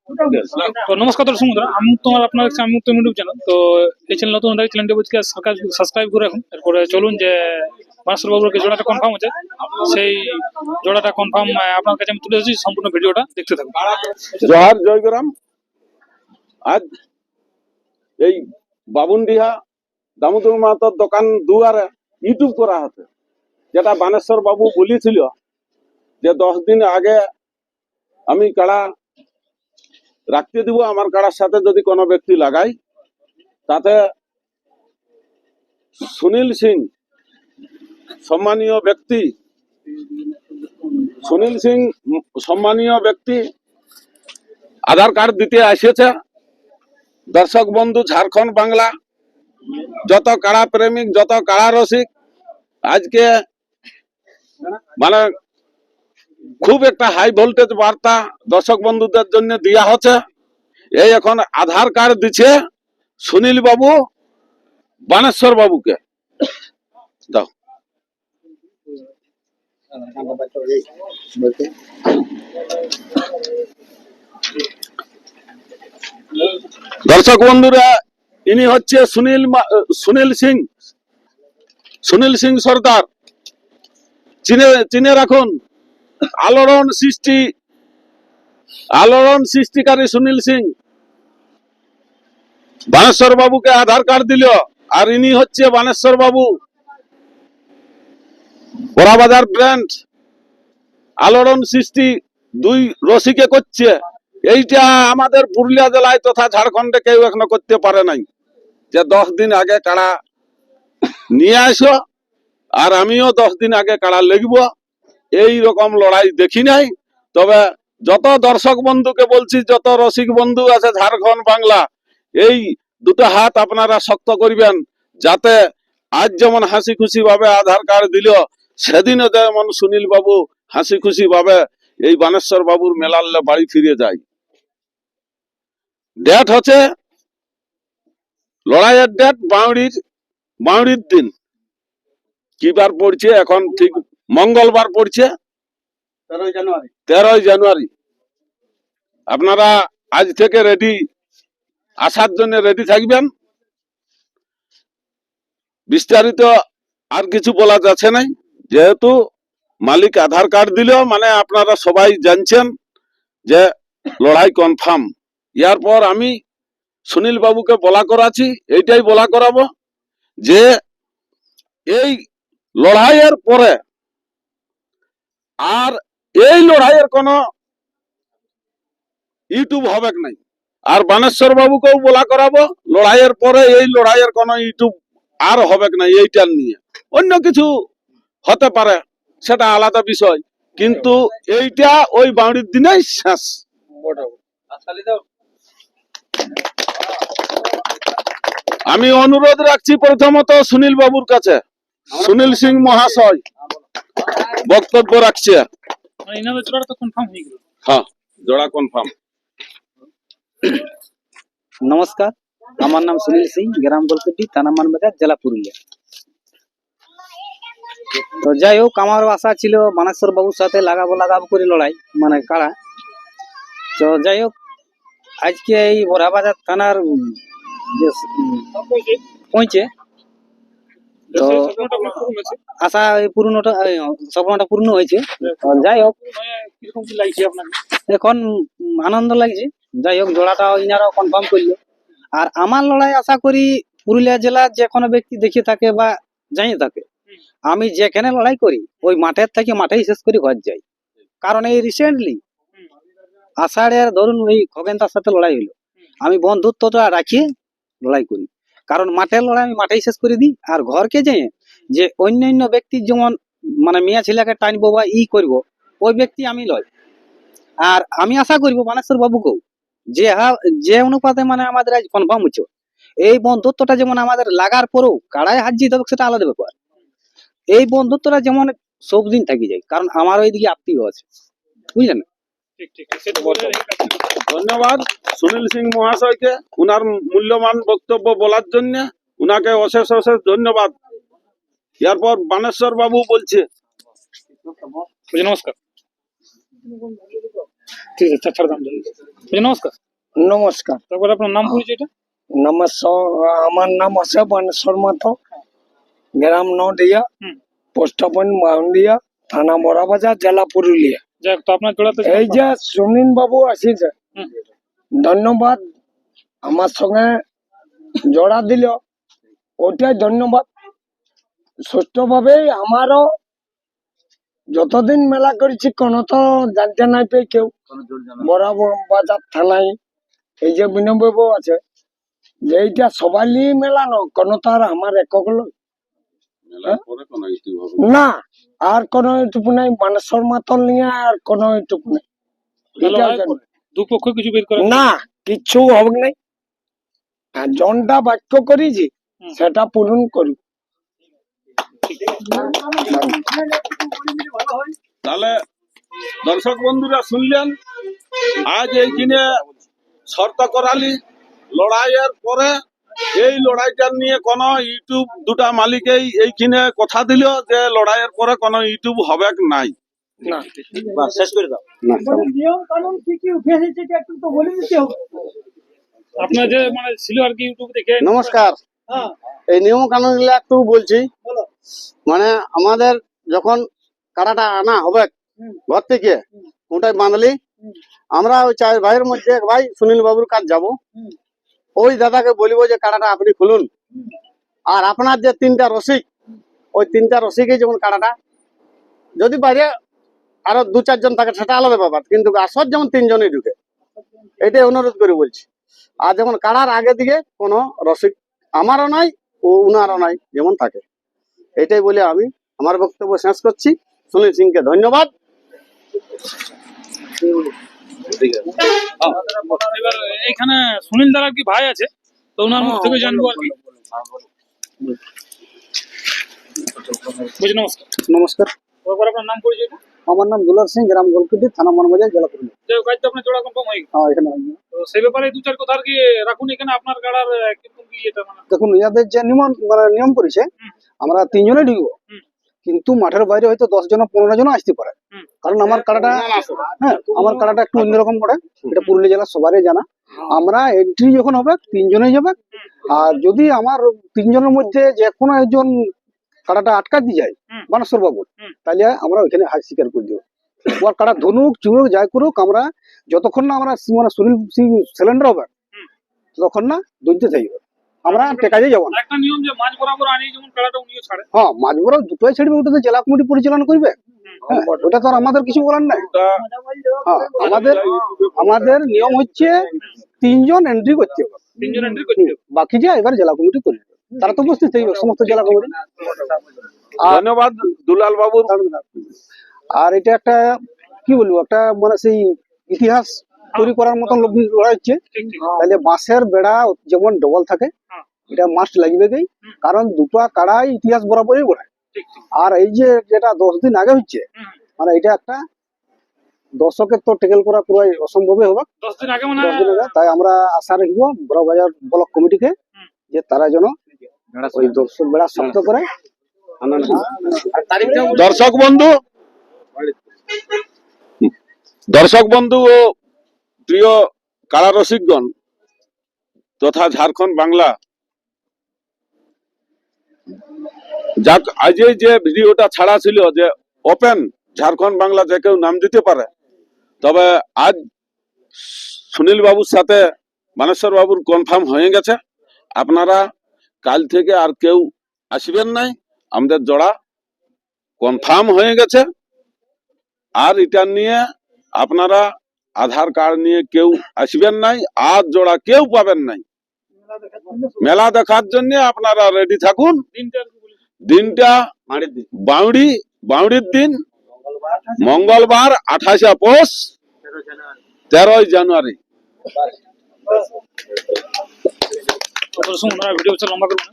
তো নমস্কার দর্শক বন্ধুরা, আমি তোমার আপনার কাছে আমি তো ইউটিউব চ্যানেল। তো এই চ্যানেল নতুন হয়ে চ্যানেলটি বুঝকে সাবস্ক্রাইব করে রাখুন। এরপরে চলুন যে মানসর বাবুর যে জোড়াটা কনফার্ম হচ্ছে, সেই জোড়াটা কনফার্ম আপনার কাছে আমি তুলে এসেছি। সম্পূর্ণ ভিডিওটা দেখতে থাকুন। জোহার জয়গ্রাম। আজ এই বাবুনডিহা দামোদর মাহাতোর দোকান দুয়ারে ইউটিউব করা হচ্ছে, যেটা বানেশ্বর বাবু বলেছিল যে 10 দিন আগে আমি কাড়া রাখতে দিব, আমার কাড়ার সাথে যদি কোনো ব্যক্তি লাগাই, তাতে সুনীল সিং সম্মানীয় ব্যক্তি, আধার কার্ড দিতে এসেছে। দর্শক বন্ধু ঝাড়খণ্ড বাংলা যত কাড়া প্রেমিক, যত কাড়া রসিক, আজকে মানে খুব একটা হাই ভোল্টেজ বার্তা দর্শক বন্ধুদের জন্য দেওয়া হচ্ছে। এই এখন আধার কার্ড দিচ্ছে সুনীল বাবু বানেশ্বর বাবুকে। দাও। দর্শক বন্ধুরা, ইনি হচ্ছে সুনীল সিং সরকার। চিনে রাখুন। আলোড়ন সৃষ্টিকারী সুনীল সিং বানেশ্বর বাবুকে আধার কার্ড দিল। আর ইনি হচ্ছে বানেশ্বর বাবু, বড়াবাজার ব্র্যান্ড আলোড়ন সৃষ্টি দুই রসিকে করছে। এইটা আমাদের পুরুলিয়া জেলায় তথা ঝাড়খণ্ডে কেউ এখনো করতে পারে নাই, যে 10 দিন আগে কাড়া নিয়ে আসো আর আমিও 10 দিন আগে কাড়া লিখব। এই রকম লড়াই দেখি নাই। তবে যত দর্শক বন্ধুকে বলছি, যত রসিক বন্ধু আছে ঝাড়খণ্ড বাংলা, এই দুটো হাত আপনারা শক্ত করবেন, যাতে আজ যেমন হাসি খুশি ভাবে আধার কার্ড দিল, সেদিনও যেমন সুনীল বাবু হাসি খুশি ভাবে এই বানেশ্বর বাবুর মেলালে বাড়ি ফিরে যায়। ডেট হচ্ছে লড়াইয়ের ডেট বাউড়ির দিন। কি বার পড়ছে এখন, ঠিক মঙ্গলবার পড়ছে, 13 জানুয়ারি। আপনারা আজ থেকে রেডি, আসার জন্য রেডি থাকবেন। বিস্তারিত আর কিছু বলা যাচ্ছে নাই, যেহেতু মালিক আধার কার্ড দিল, মানে আপনারা সবাই জানছেন যে লড়াই কনফার্ম। এরপর আমি সুনীল বাবুকে বলা করাছি, এইটাই বলা করাবো যে এই লড়াইয়ের পরে আর এই লড়াইয়ের কোনো ইউটিউব হবে নাই। আর বানেশ্বর বাবুকেও বলা করাবো, লড়াইয়ের পরে এই লড়াইয়ের কোনো ইউটিউব আর হবে না। এইটার নিয়ে অন্য কিছু হতে পারে, সেটা আলাদা বিষয়, কিন্তু এইটা ওই বাউড়ির দিনেই শেষ। আমি অনুরোধ রাখছি প্রথমত সুনীল বাবুর কাছে, সুনীল সিং মহাশয় বক্তব্য রাখছে। হ্যাঁ, জোড়া কনফার্ম। নমস্কার, আমার নাম সুনীল সিং, গ্রাম গোলকুটি, থানা মানবাজার, জেলা পুরুলিয়া। তো যাই হোক, আমার আশা ছিল বানেশ্বর বাবুর সাথে লাগাবো করে লড়াই, মানে কাড়া। তো যাই হোক, আজকে এই বড়াবাজার থানার যে পৌঁছে, তো আশা স্বপ্নটা পূর্ণ হয়েছে। যাই হোক, এখন আনন্দ লাগছে। যাই হোক, জোড়াটা ইনারাও কনফার্ম করলো। আর আমার লড়াই আশা করি পুরুলিয়া জেলার যে কোনো ব্যক্তি দেখে থাকে বা জানিয়ে থাকে, আমি যেখানে লড়াই করি ওই মাঠের থেকে মাঠেই শেষ করি ঘর যাই। কারণ এই রিসেন্টলি আষাঢ়ের ধরুন ওই খগেনতার সাথে লড়াই হলো, আমি বন্ধুত্বটা রাখি লড়াই করি। কারণ মাঠের লড়াই আমি মাঠেই শেষ করে দিই। আর ঘরকে যে অন্যান্য ব্যক্তির যেমন মানে মেয়ে ছেলেকে টানবো বা করবো, ওই ব্যক্তি আমি লয়। আর আমি আশা করবো বানেশ্বর বাবুকেও যে অনুপাতে মানে আমাদের আজ কনফার্ম হচ্ছে, এই বন্ধুত্বটা যেমন আমাদের লাগার পরেও কাড়ায় হাত জিতে হবে, সেটা আলাদা ব্যাপার। এই বন্ধুত্বটা যেমন সবদিন থাকি যায়, কারণ আমার ওইদিকে আত্মীয় আছে, বুঝলেন। ধন্যবাদ সুনীল সিং মহাশয়কে উনার মূল্যবান বক্তব্য বলার জন্য, উনাকে অশেষ অশেষ ধন্যবাদ। এরপর বানেশ্বর বাবু বলছে। নমস্কার। ঠিক আছে, ছাড় দাম বলছি। নমস্কার। নমস্কার। তারপরে আপনার নাম পরিচয়টা? নমস্কার, আমার নাম আছে বানেশ্বর মাতো, গ্রাম নদিয়া, হুম। পোস্ট অফিস মাউন্ডিয়া, থানা বড়াবাজার, জেলা পুরুলিয়া। যাক, তো আপনার জোড়াতে এই যে সুনীল বাবু আসিছে, হুম। ধন্যবাদ। আমার সঙ্গে জোড়া দিল, ওটাই ধন্যবাদ। সুষ্ঠুভাবেই আমারও যতদিন মেলা করেছি কোনো তো জানতে নাই পেয়ে কেউ, বরাবর বাজার থানায় এই যে বিনয় বাবু আছে, যে এইটা সবাই নিয়ে মেলানো, কোনো তো আর আমার একক লোক না, আর কোনো এইটুকু নাই, বানেশ্বর মাতল নিয়ে আর কোনো এইটুকু নাই। এটাও জানি। দুপক্ষ কিছু বের করে না, কিচ্ছু হবে নাই। আর জনটা বাক্য করেছি সেটা পূরণ করি। তাহলে দর্শক বন্ধুরা শুনলেন, আজ এইখানে শর্ত করালি লড়াইয়ের পরে এই লড়াইটা নিয়ে কোন ইউটিউব দুটা মালিকেই এইখানে কথা দিল যে লড়াইয়ের পরে কোন ইউটিউব হবে নাই। না, শেষ করে দাও। নিয়ম কানুন কি কি উঠে এসেছে এটা একটু তো বলে দিতে হবে। আপনার যে মানে ছিল আর কি ইউটিউব দেখে। নমস্কার। হ্যাঁ, এই নিয়ম কানুন গুলো একটু বলছি। বলো। মানে আমাদের যখন কাড়াটা আনা হবে ঘর থেকে, ওটাই বাঁধলি, আমরা ওই চার ভাইয়ের মধ্যে এক ভাই সুনীল বাবুর কাজ যাব, ওই দাদাকে বলবো যে কাড়াটা আপনি খুলুন, আর আপনার যে তিনটা রসিক, ওই তিনটা রসিকে যেমন কাড়াটা, যদি বাইরে আরো দু চারজন থাকে সেটা আলাদা ব্যাপার, কিন্তু আসর যেমন তিনজনই ঢুকে, এটাই অনুরোধ করে বলছি। আর যেমন কাড়ার আগে দিকে কোনো রসিক আমারও নাই ও উনারও নাই, যেমন থাকে, এটাই বলে আমি আমার বক্তব্য শেষ করছি। সুনীল সিংকে ধন্যবাদ। এবার এখানে সুনীল দার আর কি ভাই আছে, তো ওনার মুখ থেকে জানবো আর কি। বুঝি, নমস্কার। নমস্কার, তারপর আপনার নাম পরিচয়টা? আমার নাম দুলার সিং, গ্রাম গোলকুটি, থানা বনবাজার, জেলা পুরুলিয়া। যে কাজ তো আপনার জোড়া কনফার্ম হয়ে গেছে, হ্যাঁ, এখানে তো সেই ব্যাপারে দু চার কথা আর কি রাখুন এখানে আপনার গাড়ার কিন্তু কি এটা মানে। দেখুন, ইয়াদের যে নিয়ম করেছে, আমরা তিনজনে ঢুকবো, হুম। কিন্তু মাঠের বাইরে হয়তো 10 জন 15 জন আসতে পারে, হুম। কারণ আমার কাড়াটা, হ্যাঁ, আমার কাড়াটা একটু অন্যরকম পড়ে, এটা পুরুলিয়া জেলার সবারই জানা। আমরা এন্ট্রি যখন হবে তিনজনেই যাবে, আর যদি আমার তিনজনের মধ্যে যে কোনো একজন কাড়াটা আটকা দিয়ে যায় বানেশ্বর বাবুর, তাহলে আমরা ওইখানে হার স্বীকার করে দেবো। ওর কাড়া ধনুক চুরুক যাই করুক, আমরা যতক্ষণ না আমরা মানে সুনীল সিং সিলিন্ডার হবে ততক্ষণ না দৈত্যে থাকবে, আমরা টেকাজে যাবো না। একটা নিয়ম যে মাঝ বরাবর আনি যেমন খেলাটা উনিও ছাড়ে। হ্যাঁ, মাঝ বড় দুটোই ছাড়বে, ওটা তো জেলা কমিটি পরিচালনা করবে। হ্যাঁ, ওটা তো আর আমাদের কিছু বলার নাই। হ্যাঁ, আমাদের নিয়ম হচ্ছে তিনজন এন্ট্রি করতে হবে, তিনজন এন্ট্রি করতে হবে। বাকি যে এবার জেলা কমিটি করবে, তারা তো উপস্থিত থাকবে সমস্ত জেলা কমিটি। ধন্যবাদ দুলাল বাবুর। আর এটা একটা কি বলবো, একটা মানে সেই ইতিহাস তৈরি করার মতন লড়াই হচ্ছে। ঠিক ঠিক। তাহলে বাঁশের বেড়া যেমন ডবল থাকে, এটা মাস্ট লাগবে, কারণ দুটো কাড়াই ইতিহাস বরাবরই বলে। ঠিক ঠিক। আর এই যে যেটা 10 দিন আগে হচ্ছে, মানে এটা একটা দর্শকের তো টেকেল করা পুরাই অসম্ভবই হবে 10 দিন আগে মানে 10 দিন আগে। তাই আমরা আশা রাখবো বড়বাজার ব্লক কমিটিকে যে তারা যেন ওই দর্শক বেড়া শক্ত করে দর্শক বন্ধু ও প্রিয় কারা রসিকগণ তথা ঝাড়খণ্ড বাংলা, যাক আজ যে ভিডিওটা ছাড়া ছিল যে ওপেন ঝাড়খণ্ড বাংলা যে কেউ নাম দিতে পারে, তবে আজ সুনীল বাবুর সাথে বানেশ্বর বাবুর কনফার্ম হয়ে গেছে। আপনারা কাল থেকে আর কেউ আসবেন নাই, আমাদের জোড়া কনফার্ম হয়ে গেছে। আর এটা নিয়ে আপনারা আধার কার্ড নিয়ে কেউ আসবেন নাই, আর জোড়া কেউ পাবেন নাই। মেলা দেখার জন্য আপনারা রেডি থাকুন। দিনটা বাউড়ির দিন, মঙ্গলবার 28 পৌষ, 13 জানুয়ারি। ভিডিও লম্বা করবো না।